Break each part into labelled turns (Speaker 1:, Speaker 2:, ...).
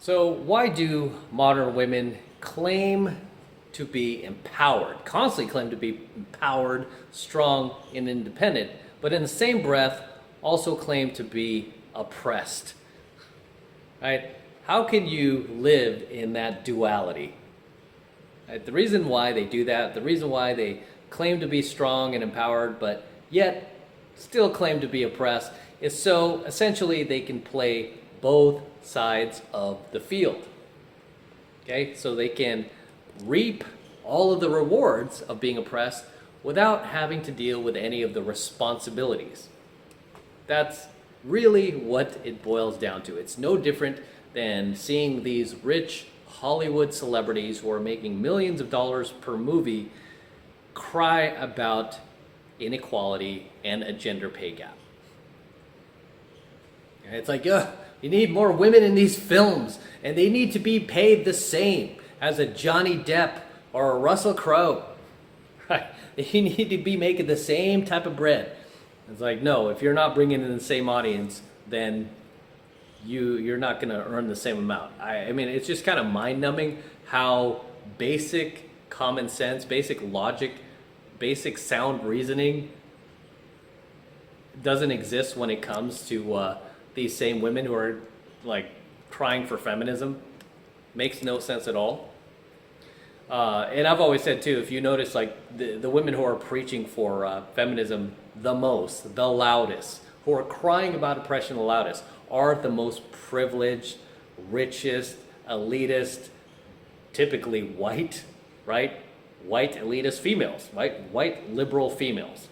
Speaker 1: So why do modern women claim to be empowered, constantly claim to be empowered, strong, and independent, but in the same breath also claim to be oppressed? Right? How can you live in that duality? Right? The reason why they do that, the reason why they claim to be strong and empowered, but yet still claim to be oppressed, is so essentially they can play both sides of the field. Okay, so they can reap all of the rewards of being oppressed without having to deal with any of the responsibilities. That's really what it boils down to. It's no different than seeing these rich Hollywood celebrities who are making millions of dollars per movie cry about inequality and a gender pay gap. And it's like, you need more women in these films, and they need to be paid the same as a Johnny Depp or a Russell Crowe. Right? You need to be making the same type of bread. It's like, no, if you're not bringing in the same audience, then you're not going to earn the same amount. I mean, it's just kind of mind-numbing how basic common sense, basic logic, basic sound reasoning doesn't exist when it comes to these same women who are like crying for feminism. Makes no sense at all. And I've always said too, if you notice, like the women who are preaching for feminism the most, the loudest, who are crying about oppression the loudest, are the most privileged, richest, elitist, typically white, right? White elitist females, right? White liberal females.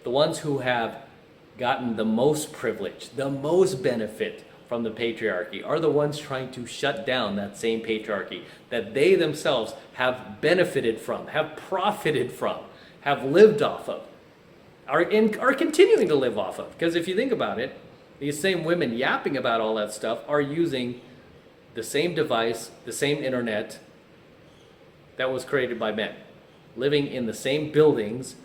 Speaker 1: The ones who have gotten the most privilege, the most benefit from the patriarchy are the ones trying to shut down that same patriarchy that they themselves have benefited from, have profited from, have lived off of, are continuing to live off of. Because if you think about it, these same women yapping about all that stuff are using the same device, the same internet that was created by men, living in the same buildings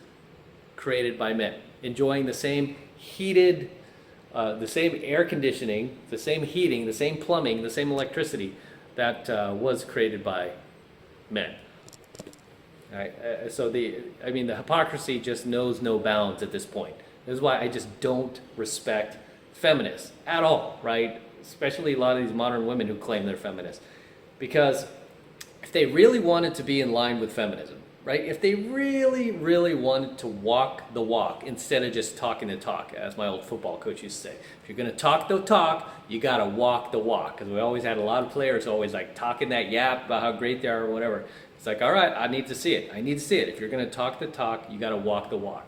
Speaker 1: created by men, enjoying the same heated, the same air conditioning, the same heating, the same plumbing, the same electricity that was created by men. All right, so the hypocrisy just knows no bounds at this point. This is why I just don't respect feminists at all, right? Especially a lot of these modern women who claim they're feminists. Because if they really wanted to be in line with feminism, right? If they really, really wanted to walk the walk instead of just talking the talk, as my old football coach used to say. If you're going to talk the talk, you got to walk the walk. Because we always had a lot of players always like talking that yap about how great they are or whatever. It's like, all right, I need to see it. I need to see it. If you're going to talk the talk, you got to walk the walk.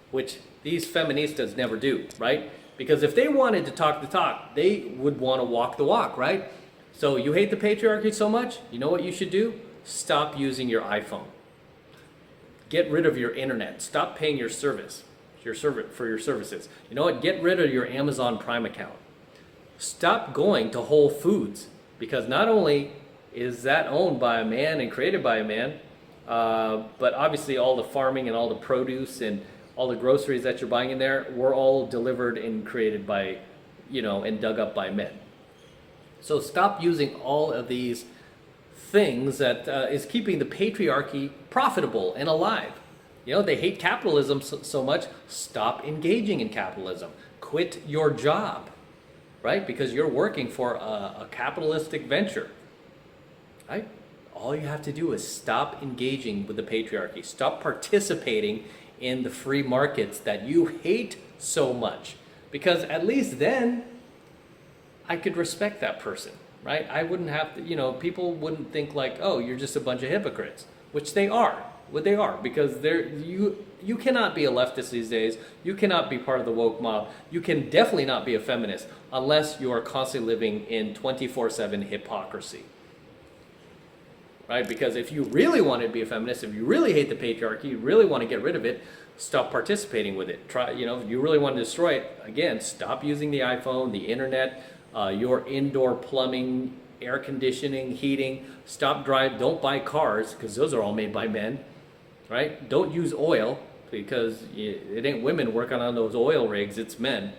Speaker 1: Which these feministas never do, right? Because if they wanted to talk the talk, they would want to walk the walk, right? So you hate the patriarchy so much, you know what you should do? Stop using your iPhone. Get rid of your internet. Stop paying your service, for your services. You know what? Get rid of your Amazon Prime account. Stop going to Whole Foods, because not only is that owned by a man and created by a man, but obviously all the farming and all the produce and all the groceries that you're buying in there were all delivered and created by, and dug up by men. So stop using all of these things that is keeping the patriarchy profitable and alive. They hate capitalism so much. Stop engaging in capitalism. Quit your job, right? Because you're working for a capitalistic venture, right? All you have to do is stop engaging with the patriarchy. Stop participating in the free markets that you hate so much. Because at least then I could respect that person. Right? I wouldn't have to, people wouldn't think like, oh, you're just a bunch of hypocrites, which they are. What they are, because you cannot be a leftist these days. You cannot be part of the woke mob. You can definitely not be a feminist unless you are constantly living in 24/7 hypocrisy. Right? Because if you really want to be a feminist, if you really hate the patriarchy, you really want to get rid of it, stop participating with it. Try, if you really want to destroy it, again, stop using the iPhone, the internet, your indoor plumbing, air conditioning, heating. Don't buy cars, because those are all made by men, right? Don't use oil, because it ain't women working on those oil rigs, it's men.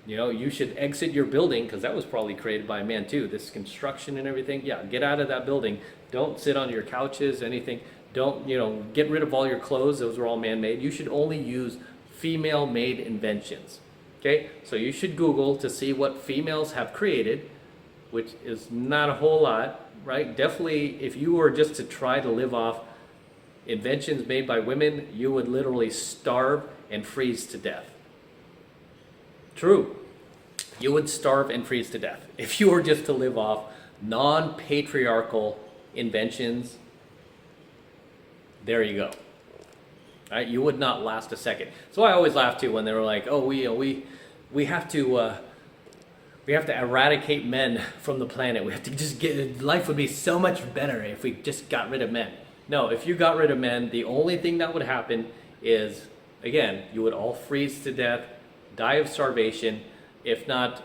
Speaker 1: You know, you should exit your building because that was probably created by a man too. This construction and everything. Yeah, get out of that building. Don't sit on your couches, anything. Don't, you know, get rid of all your clothes. Those are all man-made. You should only use female-made inventions. Okay? So you should Google to see what females have created, which is not a whole lot, right? Definitely, if you were just to try to live off inventions made by women, you would literally starve and freeze to death. True. You would starve and freeze to death if you were just to live off non-patriarchal inventions. There you go. Right? You would not last a second. So I always laugh too when they were like, "Oh, we have to eradicate men from the planet. We have to just get life would be so much better if we just got rid of men." No, if you got rid of men, the only thing that would happen is, again, you would all freeze to death, die of starvation, if not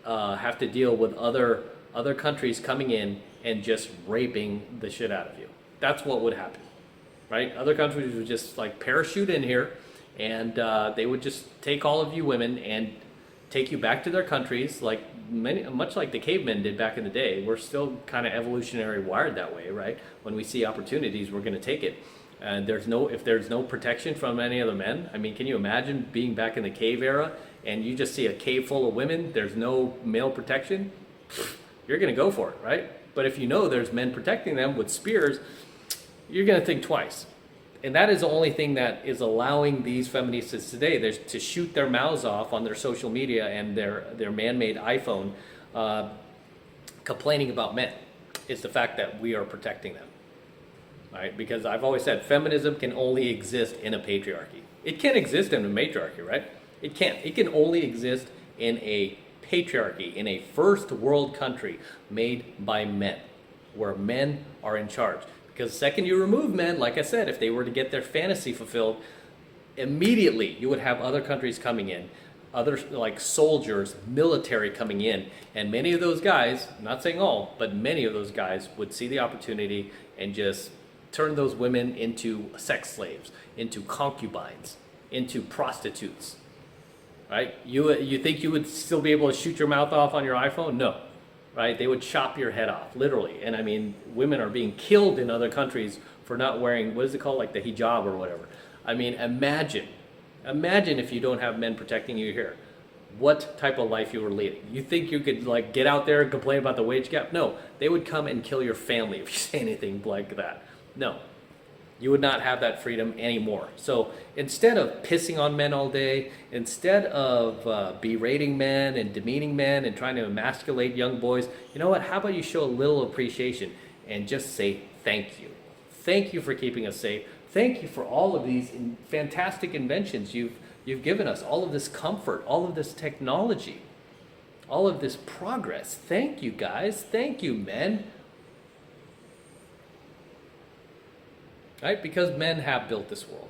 Speaker 1: have to deal with other countries coming in and just raping the shit out of you. That's what would happen, right? Other countries would just like parachute in here, and they would just take all of you women and take you back to their countries, like much like the cavemen did back in the day. We're still kind of evolutionary wired that way, right? When we see opportunities, we're going to take it. And if there's no protection from any other men, I mean, can you imagine being back in the cave era and you just see a cave full of women, there's no male protection? You're going to go for it, right? But if you know there's men protecting them with spears, you're going to think twice. And that is the only thing that is allowing these feminists today to shoot their mouths off on their social media and their man-made iPhone complaining about men, is the fact that we are protecting them. Right? Because I've always said feminism can only exist in a patriarchy. It can't exist in a matriarchy, right? It can't. It can only exist in a patriarchy, in a first world country made by men, where men are in charge. Because the second you remove men, like I said, if they were to get their fantasy fulfilled, immediately you would have other countries coming in, other like soldiers, military coming in, and many of those guys, I'm not saying all, but many of those guys would see the opportunity and just turn those women into sex slaves, into concubines, into prostitutes. Right? You think you would still be able to shoot your mouth off on your iPhone? No. Right? They would chop your head off, literally. And I mean, women are being killed in other countries for not wearing, what is it called, like the hijab or whatever. I mean, imagine if you don't have men protecting you here, what type of life you were leading. You think you could like get out there and complain about the wage gap? No, they would come and kill your family if you say anything like that. No, you would not have that freedom anymore. So instead of pissing on men all day, instead of berating men and demeaning men and trying to emasculate young boys, you know what? How about you show a little appreciation and just say thank you. Thank you for keeping us safe. Thank you for all of these fantastic inventions you've given us, all of this comfort, all of this technology, all of this progress. Thank you, guys. Thank you, men. Right? Because men have built this world,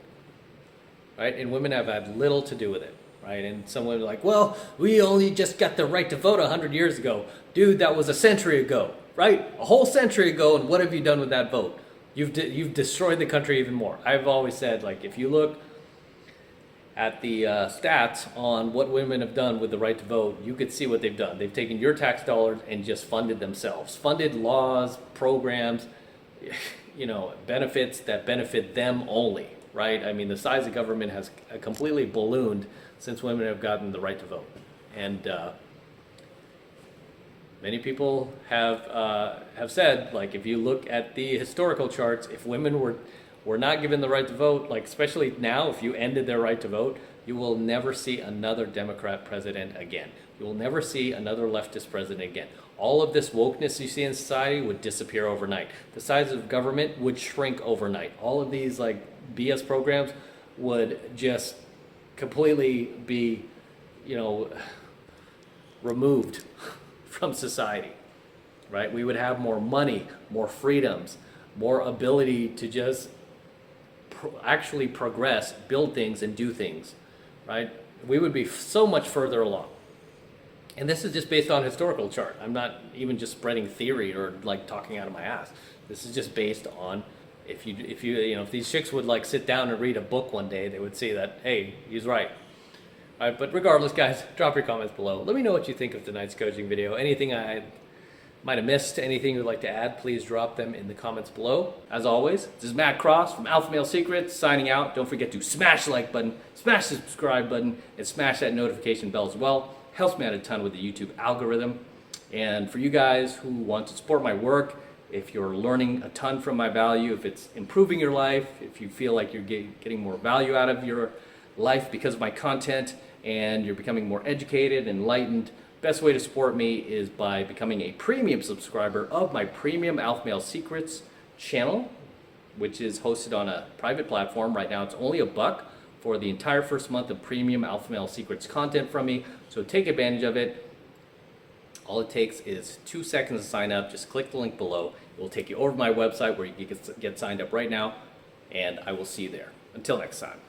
Speaker 1: right? And women have had little to do with it, right? And some women are like, well, we only just got the right to vote 100 years ago. Dude, that was a century ago, right? A whole century ago, and what have you done with that vote? You've destroyed the country even more. I've always said, like, if you look at the stats on what women have done with the right to vote, you could see what they've done. They've taken your tax dollars and just funded themselves, funded laws, programs, benefits that benefit them only, right? I mean, the size of government has completely ballooned since women have gotten the right to vote. And many people have said, like, if you look at the historical charts, if women were not given the right to vote, like especially now, if you ended their right to vote, you will never see another Democrat president again. You will never see another leftist president again. All of this wokeness you see in society would disappear overnight. The size of government would shrink overnight. All of these like BS programs would just completely be, removed from society, right? We would have more money, more freedoms, more ability to just actually progress, build things, and do things, right? We would be so much further along. And this is just based on historical chart. I'm not even just spreading theory or like talking out of my ass. This is just based on if these chicks would like sit down and read a book one day, they would see that, hey, he's right. All right, but regardless, guys, drop your comments below. Let me know what you think of tonight's coaching video. Anything I might have missed, anything you'd like to add, please drop them in the comments below. As always, this is Matt Cross from AlphaMaleSecrets signing out. Don't forget to smash the like button, smash the subscribe button, and smash that notification bell as well. Helps me out a ton with the YouTube algorithm. And for you guys who want to support my work, if you're learning a ton from my value, if it's improving your life, if you feel like you're getting more value out of your life because of my content, and you're becoming more educated, enlightened, best way to support me is by becoming a premium subscriber of my premium AlphaMaleSecrets channel, which is hosted on a private platform. Right now it's only $1 for the entire first month of premium AlphaMaleSecrets content from me, so take advantage of it. All it takes is 2 seconds to sign up. Just click the link below. It will take you over to my website where you can get signed up right now, and I will see you there. Until next time.